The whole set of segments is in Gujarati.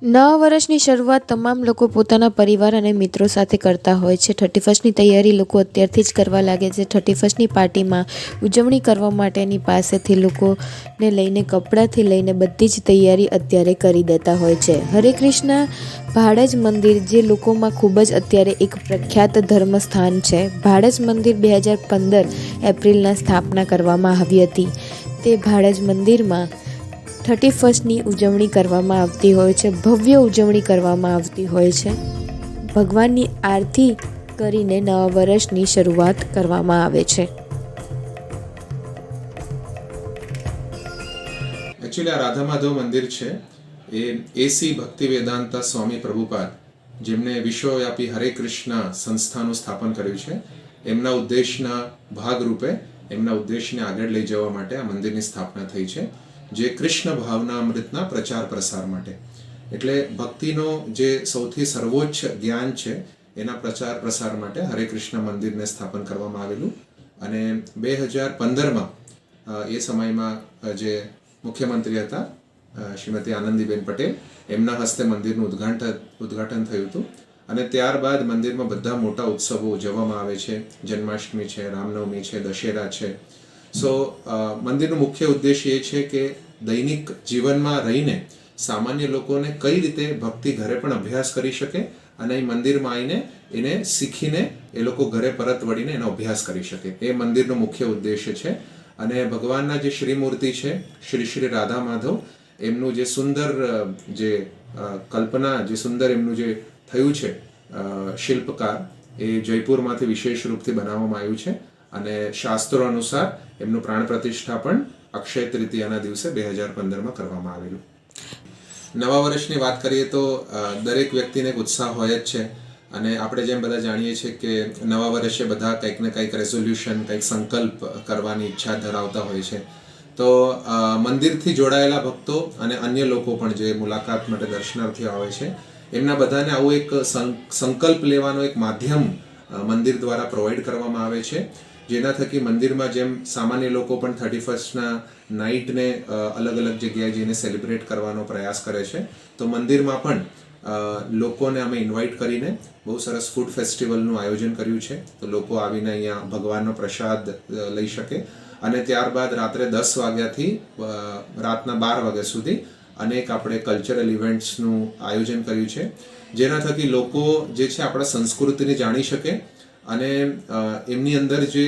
નવા વર્ષની શરૂઆત તમામ લોકો પોતાના પરિવાર અને મિત્રો સાથે કરતા હોય છે. 31ની તૈયારી લોકો અત્યારથી જ કરવા લાગે છે. 31ની પાર્ટીમાં ઉજવણી કરવા માટેની પાસેથી લોકોને લઈને કપડાંથી લઈને બધી જ તૈયારી અત્યારે કરી દેતા હોય છે. હરે કૃષ્ણ ભાડજ મંદિર જે લોકોમાં ખૂબ જ અત્યારે એક પ્રખ્યાત ધર્મસ્થાન છે. ભાડજ મંદિર 2015 એપ્રિલના સ્થાપના કરવામાં આવી હતી. તે ભાડજ મંદિરમાં 31ની ઉજવણી કરવામાં આવતી હોય છે. ભવ્ય ઉજવણી કરવામાં આવતી હોય છે. ભગવાનની આરતી કરીને નવા વર્ષની શરૂઆત કરવામાં આવે છે. એકચ્યુઅલી આ રાધા માધવ મંદિર છે એ એસી ભક્તિ વેદાંતા સ્વામી પ્રભુપાદ, જેમને વિશ્વવ્યાપી હરે કૃષ્ણ સંસ્થાનું સ્થાપન કર્યું છે, એમના ઉદ્દેશના ભાગરૂપે એમના ઉદ્દેશને આગળ લઈ જવા માટે આ મંદિરની સ્થાપના થઈ છે, જે કૃષ્ણ ભાવના અમૃતના પ્રચાર પ્રસાર માટે. એટલે ભક્તિનો જે સૌથી સર્વોચ્ચ જ્ઞાન છે એના પ્રચાર પ્રસાર માટે હરે કૃષ્ણ મંદિરને સ્થાપન કરવામાં આવેલું. અને 2015માં એ સમયમાં જે મુખ્યમંત્રી હતા શ્રીમતી આનંદીબેન પટેલ, એમના હસ્તે મંદિરનું ઉદ્ઘાટન થયું હતું. અને ત્યારબાદ મંદિરમાં બધા મોટા ઉત્સવો ઉજવવામાં આવે છે. જન્માષ્ટમી છે, રામનવમી છે, દશેરા છે. મંદિરનો મુખ્ય ઉદ્દેશ્ય એ છે કે દૈનિક જીવનમાં રહીને સામાન્ય લોકોને કઈ રીતે ભક્તિ ઘરે પણ અભ્યાસ કરી શકે અને એ મંદિરમાં આવીને એને શીખીને એ લોકો ઘરે પરત વળીને એનો અભ્યાસ કરી શકે. એ મંદિરનો મુખ્ય ઉદ્દેશ્ય છે. અને ભગવાનના જે શ્રીમૂર્તિ છે શ્રી શ્રી રાધા માધવ, એમનું જે સુંદર જે કલ્પના, જે સુંદર એમનું જે થયું છે શિલ્પકાર, એ જયપુરમાંથી વિશેષ રૂપથી બનાવવામાં આવ્યું છે. અને શાસ્ત્રો અનુસાર એમનું પ્રાણ પ્રતિષ્ઠા પણ અક્ષય તૃતીયાના દિવસે 2015માં કરવામાં આવેલું. નવા વર્ષની વાત કરીએ તો દરેક વ્યક્તિને એક ઉત્સાહ હોય જ છે. અને આપણે જેમ બધા જાણીએ છીએ કે નવા વર્ષે બધા કંઈક ને કંઈક રેઝોલ્યુશન, કંઈક સંકલ્પ કરવાની ઈચ્છા ધરાવતા હોય છે. તો મંદિરથી જોડાયેલા ભક્તો અને અન્ય લોકો પણ જે મુલાકાત માટે દર્શનાર્થીઓ આવે છે, એમના બધાને આવું એક સંકલ્પ લેવાનો એક માધ્યમ મંદિર દ્વારા પ્રોવાઈડ કરવામાં આવે છે. જેના થકી મંદિરમાં જેમ સામાન્ય લોકો પણ 31ના નાઇટને અલગ અલગ જગ્યાએ જઈને સેલિબ્રેટ કરવાનો પ્રયાસ કરે છે, તો મંદિરમાં પણ લોકોને અમે ઇન્વાઇટ કરીને બહુ સરસ ફૂડ ફેસ્ટિવલનું આયોજન કર્યું છે. તો લોકો આવીને અહીંયા ભગવાનનો પ્રસાદ લઈ શકે. અને ત્યારબાદ રાત્રે 10 વાગ્યાથી રાતના 12 વાગ્યા સુધી અનેક આપણે કલ્ચરલ ઇવેન્ટ્સનું આયોજન કર્યું છે, જેના થકી લોકો જે છે આપણા સંસ્કૃતિને જાણી શકે અને એમની અંદર જે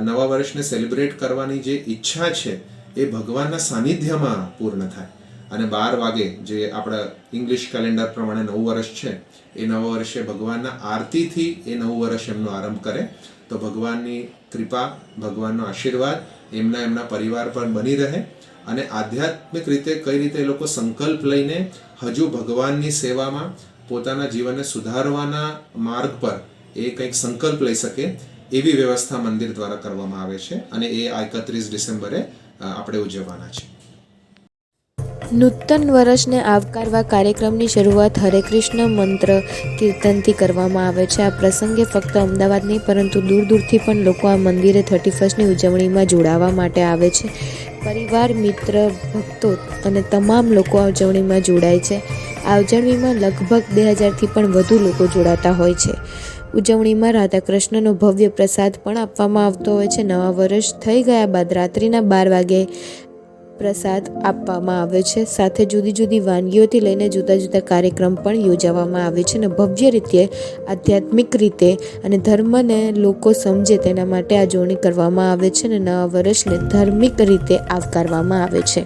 નવા વર્ષને સેલિબ્રેટ કરવાની જે ઈચ્છા છે એ ભગવાનના સાનિધ્યમાં પૂર્ણ થાય. અને 12 વાગે જે આપણા ઇંગ્લિશ કેલેન્ડર પ્રમાણે નવું વર્ષ છે, એ નવા વર્ષે ભગવાનના આરતીથી એ નવું વર્ષ એમનો આરંભ કરે. તો ભગવાનની કૃપા, ભગવાનનો આશીર્વાદ એમના પરિવાર પર બની રહે. અને આધ્યાત્મિક રીતે કઈ રીતે એ લોકો સંકલ્પ લઈને હજુ ભગવાનની સેવામાં પોતાના જીવનને સુધારવાના માર્ગ પર એ કંઈક સંકલ્પ લઈ શકે, એવી વ્યવસ્થા મંદિર દ્વારા કરવામાં આવે છે. અને એ 31 ડિસેમ્બરે આપણે ઉજવવાના છે. નૂતન વર્ષને આવકારવા કાર્યક્રમની શરૂઆત હરે કૃષ્ણ મંત્ર કીર્તનથી કરવામાં આવે છે. આ પ્રસંગે ફક્ત અમદાવાદ નહીં પરંતુ દૂર દૂરથી પણ લોકો આ મંદિરે 31ની ઉજવણીમાં જોડાવા માટે આવે છે. પરિવાર, મિત્ર, ભક્તો અને તમામ લોકો આ ઉજવણીમાં જોડાય છે. આ ઉજવણીમાં લગભગ 2000થી પણ વધુ લોકો જોડાતા હોય છે. ઉજવણીમાં રાધા કૃષ્ણનો ભવ્ય પ્રસાદ પણ આપવામાં આવતો હોય છે. નવા વર્ષ થઈ ગયા બાદ રાત્રિના 12 વાગે પ્રસાદ આપવામાં આવે છે. સાથે જુદી જુદી વાનગીઓથી લઈને જુદા જુદા કાર્યક્રમ પણ યોજવામાં આવે છે. અને ભવ્ય રીતે, આધ્યાત્મિક રીતે અને ધર્મને લોકો સમજે તેના માટે આ ઉજવણી કરવામાં આવે છે. અને નવા વર્ષને ધાર્મિક રીતે આવકારવામાં આવે છે.